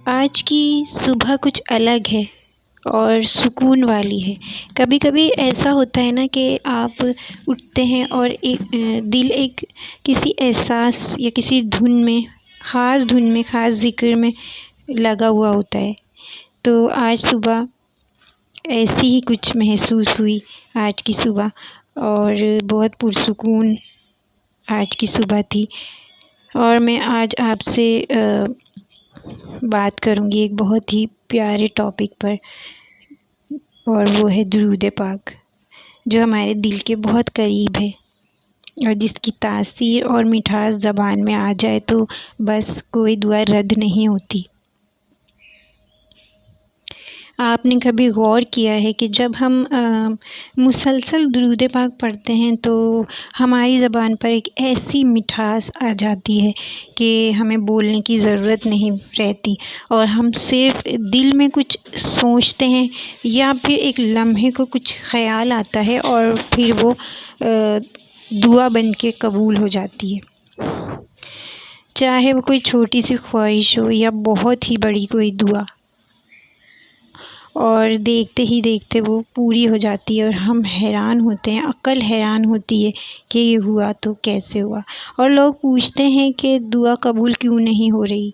آج کی صبح کچھ الگ ہے اور سکون والی ہے۔ کبھی کبھی ایسا ہوتا ہے نا کہ آپ اٹھتے ہیں اور دل کسی احساس یا کسی دھن میں خاص ذکر میں لگا ہوا ہوتا ہے۔ تو آج صبح ایسی ہی کچھ محسوس ہوئی آج کی صبح، اور بہت پرسکون آج کی صبح تھی۔ اور میں آج آپ سے بات کروں گی ایک بہت ہی پیارے ٹاپک پر، اور وہ ہے درود پاک، جو ہمارے دل کے بہت قریب ہے اور جس کی تاثیر اور مٹھاس زبان میں آ جائے تو بس کوئی دعا رد نہیں ہوتی۔ آپ نے کبھی غور کیا ہے کہ جب ہم مسلسل درود پاک پڑھتے ہیں تو ہماری زبان پر ایک ایسی مٹھاس آ جاتی ہے کہ ہمیں بولنے کی ضرورت نہیں رہتی، اور ہم صرف دل میں کچھ سوچتے ہیں یا پھر ایک لمحے کو کچھ خیال آتا ہے اور پھر وہ دعا بن کے قبول ہو جاتی ہے۔ چاہے وہ کوئی چھوٹی سی خواہش ہو یا بہت ہی بڑی کوئی دعا، اور دیکھتے ہی دیکھتے وہ پوری ہو جاتی ہے اور ہم حیران ہوتے ہیں، عقل حیران ہوتی ہے کہ یہ ہوا تو کیسے ہوا۔ اور لوگ پوچھتے ہیں کہ دعا قبول کیوں نہیں ہو رہی،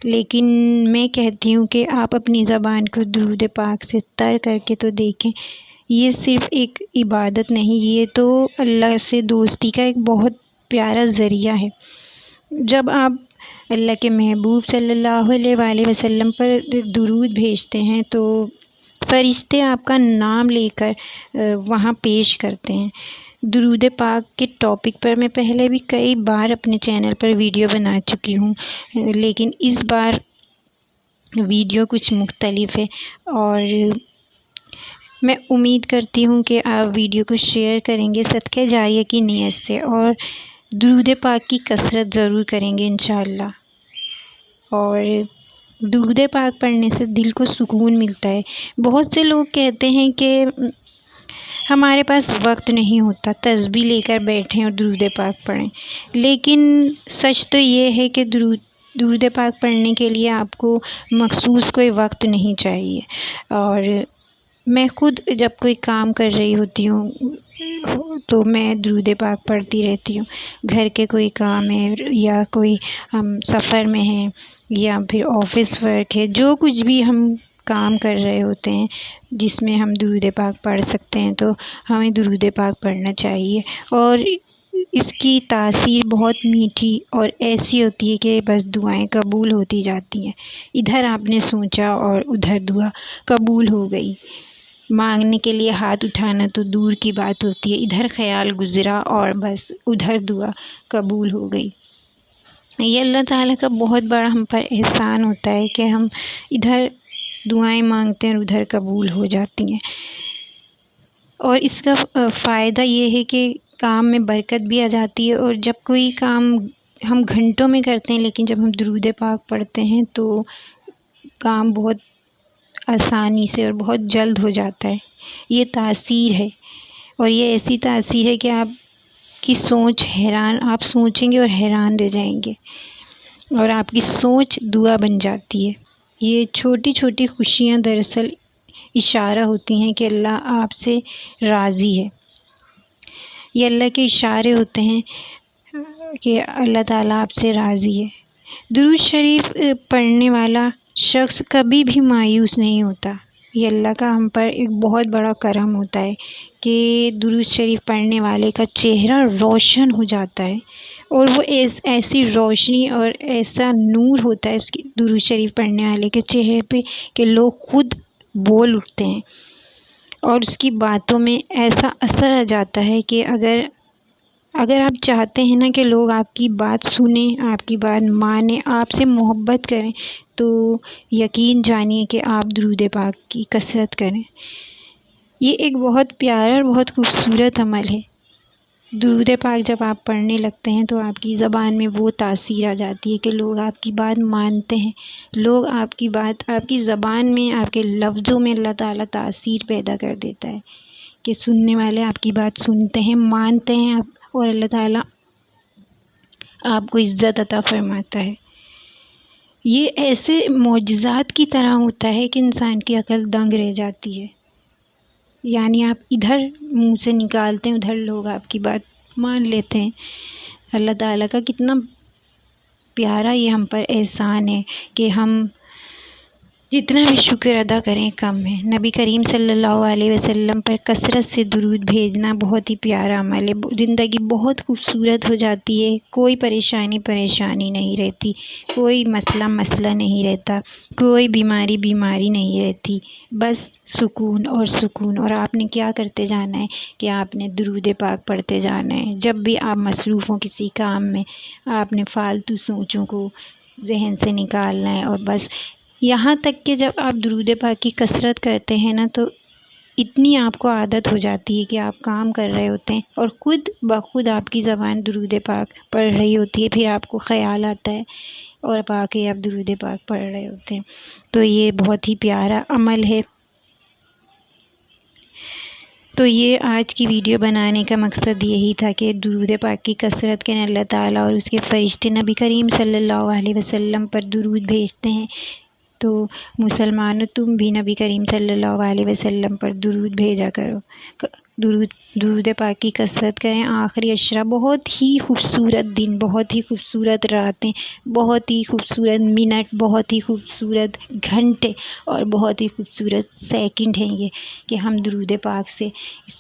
لیکن میں کہتی ہوں کہ آپ اپنی زبان کو درود پاک سے تر کر کے تو دیکھیں۔ یہ صرف ایک عبادت نہیں، یہ تو اللہ سے دوستی کا ایک بہت پیارا ذریعہ ہے۔ جب آپ اللہ کے محبوب صلی اللہ علیہ وآلہ وسلم پر درود بھیجتے ہیں تو فرشتے آپ کا نام لے کر وہاں پیش کرتے ہیں۔ درود پاک کے ٹاپک پر میں پہلے بھی کئی بار اپنے چینل پر ویڈیو بنا چکی ہوں، لیکن اس بار ویڈیو کچھ مختلف ہے، اور میں امید کرتی ہوں کہ آپ ویڈیو کو شیئر کریں گے صدقہ جاریہ کی نیت سے، اور درود پاک کی کثرت ضرور کریں گے انشاءاللہ۔ اور درود پاک پڑھنے سے دل کو سکون ملتا ہے۔ بہت سے لوگ کہتے ہیں کہ ہمارے پاس وقت نہیں ہوتا تسبیح لے کر بیٹھیں اور درود پاک پڑھیں، لیکن سچ تو یہ ہے کہ درود پاک پڑھنے کے لیے آپ کو مخصوص کوئی وقت نہیں چاہیے۔ اور میں خود جب کوئی کام کر رہی ہوتی ہوں تو میں درود پاک پڑھتی رہتی ہوں۔ گھر کے کوئی کام ہے یا کوئی ہم سفر میں ہیں یا پھر آفس ورک ہے، جو کچھ بھی ہم کام کر رہے ہوتے ہیں جس میں ہم درود پاک پڑھ سکتے ہیں تو ہمیں درود پاک پڑھنا چاہیے۔ اور اس کی تاثیر بہت میٹھی اور ایسی ہوتی ہے کہ بس دعائیں قبول ہوتی جاتی ہیں۔ ادھر آپ نے سوچا اور ادھر دعا قبول ہو گئی۔ مانگنے کے لیے ہاتھ اٹھانا تو دور کی بات ہوتی ہے، ادھر خیال گزرا اور بس ادھر دعا قبول ہو گئی۔ یہ اللہ تعالیٰ کا بہت بڑا ہم پر احسان ہوتا ہے کہ ہم ادھر دعائیں مانگتے ہیں اور ادھر قبول ہو جاتی ہیں۔ اور اس کا فائدہ یہ ہے کہ کام میں برکت بھی آ جاتی ہے، اور جب کوئی کام ہم گھنٹوں میں کرتے ہیں لیکن جب ہم درود پاک پڑھتے ہیں تو کام بہت آسانی سے اور بہت جلد ہو جاتا ہے۔ یہ تاثیر ہے، اور یہ ایسی تاثیر ہے کہ آپ کی سوچ آپ سوچیں گے اور حیران رہ جائیں گے، اور آپ کی سوچ دعا بن جاتی ہے۔ یہ چھوٹی چھوٹی خوشیاں دراصل اشارہ ہوتی ہیں کہ اللہ آپ سے راضی ہے۔ یہ اللہ کے اشارے ہوتے ہیں کہ اللہ تعالیٰ آپ سے راضی ہے۔ درود شریف پڑھنے والا شخص کبھی بھی مایوس نہیں ہوتا۔ یہ اللہ کا ہم پر ایک بہت بڑا کرم ہوتا ہے کہ درود شریف پڑھنے والے کا چہرہ روشن ہو جاتا ہے، اور وہ ایسی روشنی اور ایسا نور ہوتا ہے اس کی درود شریف پڑھنے والے کے چہرے پہ کہ لوگ خود بول اٹھتے ہیں، اور اس کی باتوں میں ایسا اثر آ جاتا ہے کہ اگر آپ چاہتے ہیں نا کہ لوگ آپ کی بات سنیں، آپ کی بات مانیں، آپ سے محبت کریں، تو یقین جانیے کہ آپ درود پاک کی کثرت کریں۔ یہ ایک بہت پیارا اور بہت خوبصورت عمل ہے۔ درود پاک جب آپ پڑھنے لگتے ہیں تو آپ کی زبان میں وہ تاثیر آ جاتی ہے کہ لوگ آپ کی بات مانتے ہیں، لوگ آپ کی بات، آپ کی زبان میں، آپ کے لفظوں میں اللہ تعالیٰ تاثیر پیدا کر دیتا ہے کہ سننے والے آپ کی بات سنتے ہیں، مانتے ہیں، اور اللہ تعالیٰ آپ کو عزت عطا فرماتا ہے۔ یہ ایسے معجزات کی طرح ہوتا ہے کہ انسان کی عقل دنگ رہ جاتی ہے. یعنی آپ ادھر منہ سے نکالتے ہیں ادھر لوگ آپ کی بات مان لیتے ہیں. اللہ تعالیٰ کا کتنا پیارا یہ ہم پر احسان ہے کہ ہم جتنا بھی شکر ادا کریں کم ہے. نبی کریم صلی اللہ علیہ وسلم پر کثرت سے درود بھیجنا بہت ہی پیارا عمل ہے. زندگی بہت خوبصورت ہو جاتی ہے. کوئی پریشانی نہیں رہتی، کوئی مسئلہ نہیں رہتا، کوئی بیماری نہیں رہتی. بس سکون اور سکون. اور آپ نے کیا کرتے جانا ہے کہ آپ نے درود پاک پڑھتے جانا ہے. جب بھی آپ مصروف ہوں کسی کام میں، آپ نے فالتو سوچوں کو ذہن سے نکالنا ہے. اور بس یہاں تک کہ جب آپ درود پاک کی کثرت کرتے ہیں نا، تو اتنی آپ کو عادت ہو جاتی ہے کہ آپ کام کر رہے ہوتے ہیں اور خود بخود آپ کی زبان درود پاک پڑھ رہی ہوتی ہے. پھر آپ کو خیال آتا ہے اور باقی آپ درود پاک پڑھ رہے ہوتے ہیں. تو یہ بہت ہی پیارا عمل ہے. تو یہ آج کی ویڈیو بنانے کا مقصد یہی تھا کہ درود پاک کی کثرت کریں. اللہ تعالیٰ اور اس کے فرشتے نبی کریم صلی اللہ علیہ وسلم پر درود بھیجتے ہیں. تو مسلمانوں، تم بھی نبی کریم صلی اللہ علیہ وسلم پر درود بھیجا کرو. درود پاک کی کثرت کریں. آخری عشرہ بہت ہی خوبصورت دن، بہت ہی خوبصورت راتیں، بہت ہی خوبصورت منٹ، بہت ہی خوبصورت گھنٹے اور بہت ہی خوبصورت سیکنڈ ہیں یہ کہ ہم درود پاک سے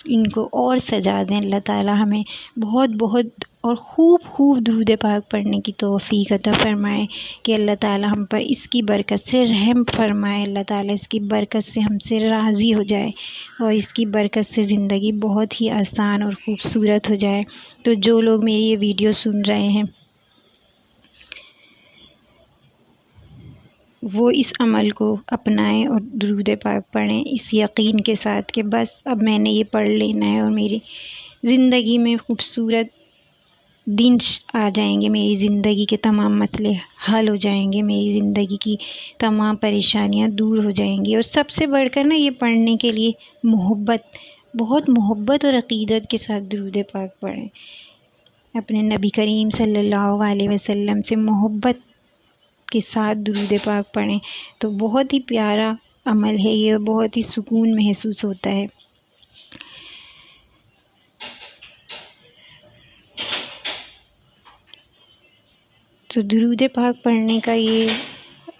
ان کو اور سجا دیں. اللہ تعالیٰ ہمیں بہت بہت اور خوب درود پاک پڑھنے کی توفیق عطا فرمائے کہ اللہ تعالیٰ ہم پر اس کی برکت سے رحم فرمائے. اللہ تعالیٰ اس کی برکت سے ہم سے راضی ہو جائے اور اس کی برکت سے زندگی بہت ہی آسان اور خوبصورت ہو جائے. تو جو لوگ میری یہ ویڈیو سن رہے ہیں وہ اس عمل کو اپنائیں اور درود پاک پڑھیں اس یقین کے ساتھ کہ بس اب میں نے یہ پڑھ لینا ہے اور میری زندگی میں خوبصورت دن آ جائیں گے. میری زندگی کے تمام مسئلے حل ہو جائیں گے. میری زندگی کی تمام پریشانیاں دور ہو جائیں گی. اور سب سے بڑھ کر نا یہ پڑھنے کے لیے بہت محبت اور عقیدت کے ساتھ درود پاک پڑھیں. اپنے نبی کریم صلی اللہ علیہ وسلم سے محبت کے ساتھ درود پاک پڑھیں. تو بہت ہی پیارا عمل ہے یہ، بہت ہی سکون محسوس ہوتا ہے. تو درود پاک پڑھنے کا یہ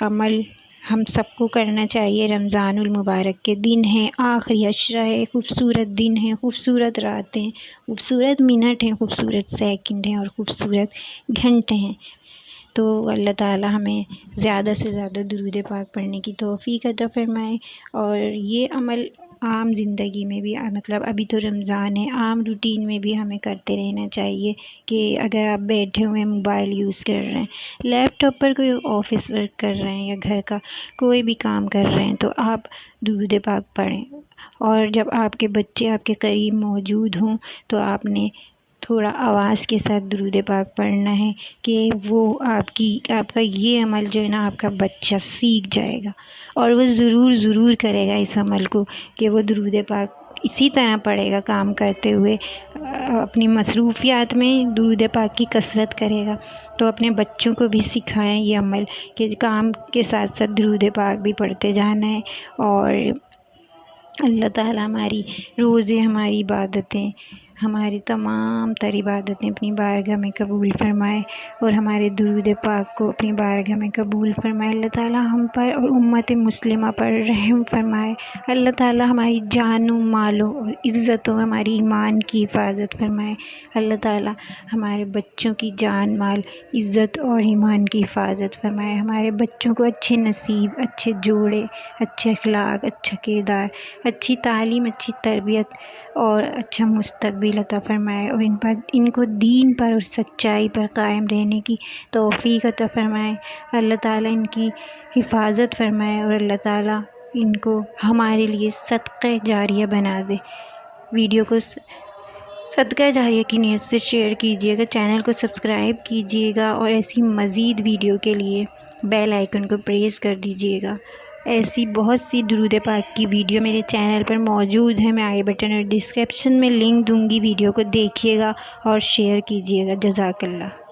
عمل ہم سب کو کرنا چاہیے. رمضان المبارک کے دن ہیں، آخری عشرہ ہے، خوبصورت دن ہیں، خوبصورت راتیں، خوبصورت منٹ ہیں، خوبصورت سیکنڈ ہیں اور خوبصورت گھنٹے ہیں. تو اللہ تعالیٰ ہمیں زیادہ سے زیادہ درود پاک پڑھنے کی توفیق عطا فرمائے. اور یہ عمل عام زندگی میں بھی، مطلب ابھی تو رمضان ہے، عام روٹین میں بھی ہمیں کرتے رہنا چاہیے. کہ اگر آپ بیٹھے ہوئے موبائل یوز کر رہے ہیں، لیپ ٹاپ پر کوئی آفس ورک کر رہے ہیں یا گھر کا کوئی بھی کام کر رہے ہیں، تو آپ درود پاک پڑھیں. اور جب آپ کے بچے آپ کے قریب موجود ہوں تو آپ نے تھوڑا آواز کے ساتھ درود پاک پڑھنا ہے کہ وہ آپ کا یہ عمل جو ہے نا آپ کا بچہ سیکھ جائے گا اور وہ ضرور کرے گا اس عمل کو کہ وہ درود پاک اسی طرح پڑھے گا کام کرتے ہوئے. اپنی مصروفیات میں درود پاک کی کثرت کرے گا. تو اپنے بچوں کو بھی سکھائیں یہ عمل کہ کام کے ساتھ ساتھ درود پاک بھی پڑھتے جانا ہے. اور اللہ تعالیٰ ہماری روزے، ہماری عبادتیں، ہماری تمام تر عبادتیں اپنی بارگاہ میں قبول فرمائے اور ہمارے درود پاک کو اپنی بارگاہ میں قبول فرمائے. اللہ تعالیٰ ہم پر اور امت مسلمہ پر رحم فرمائے. اللہ تعالیٰ ہماری جانوں، مالوں اور عزتوں، ہماری ایمان کی حفاظت فرمائے. اللہ تعالیٰ ہمارے بچوں کی جان، مال، عزت اور ایمان کی حفاظت فرمائے. ہمارے بچوں کو اچھے نصیب، اچھے جوڑے، اچھے اخلاق، اچھا کردار، اچھی تعلیم، اچھی تربیت اور اچھا مستقبل عطا فرمائے. اور ان کو دین پر اور سچائی پر قائم رہنے کی توفیق عطا فرمائے. اللہ تعالیٰ ان کی حفاظت فرمائے اور اللہ تعالیٰ ان کو ہمارے لیے صدقہ جاریہ بنا دے. ویڈیو کو صدقہ جاریہ کی نیت سے شیئر کیجیے گا، چینل کو سبسکرائب کیجیے گا اور ایسی مزید ویڈیو کے لیے بیل آئیکن کو پریس کر دیجیے گا. ایسی بہت سی درود پاک کی ویڈیو میرے چینل پر موجود ہیں. میں آئی بٹن اور ڈسکرپشن میں لنک دوں گی، ویڈیو کو دیکھیے گا اور شیئر کیجیے گا. جزاک اللہ.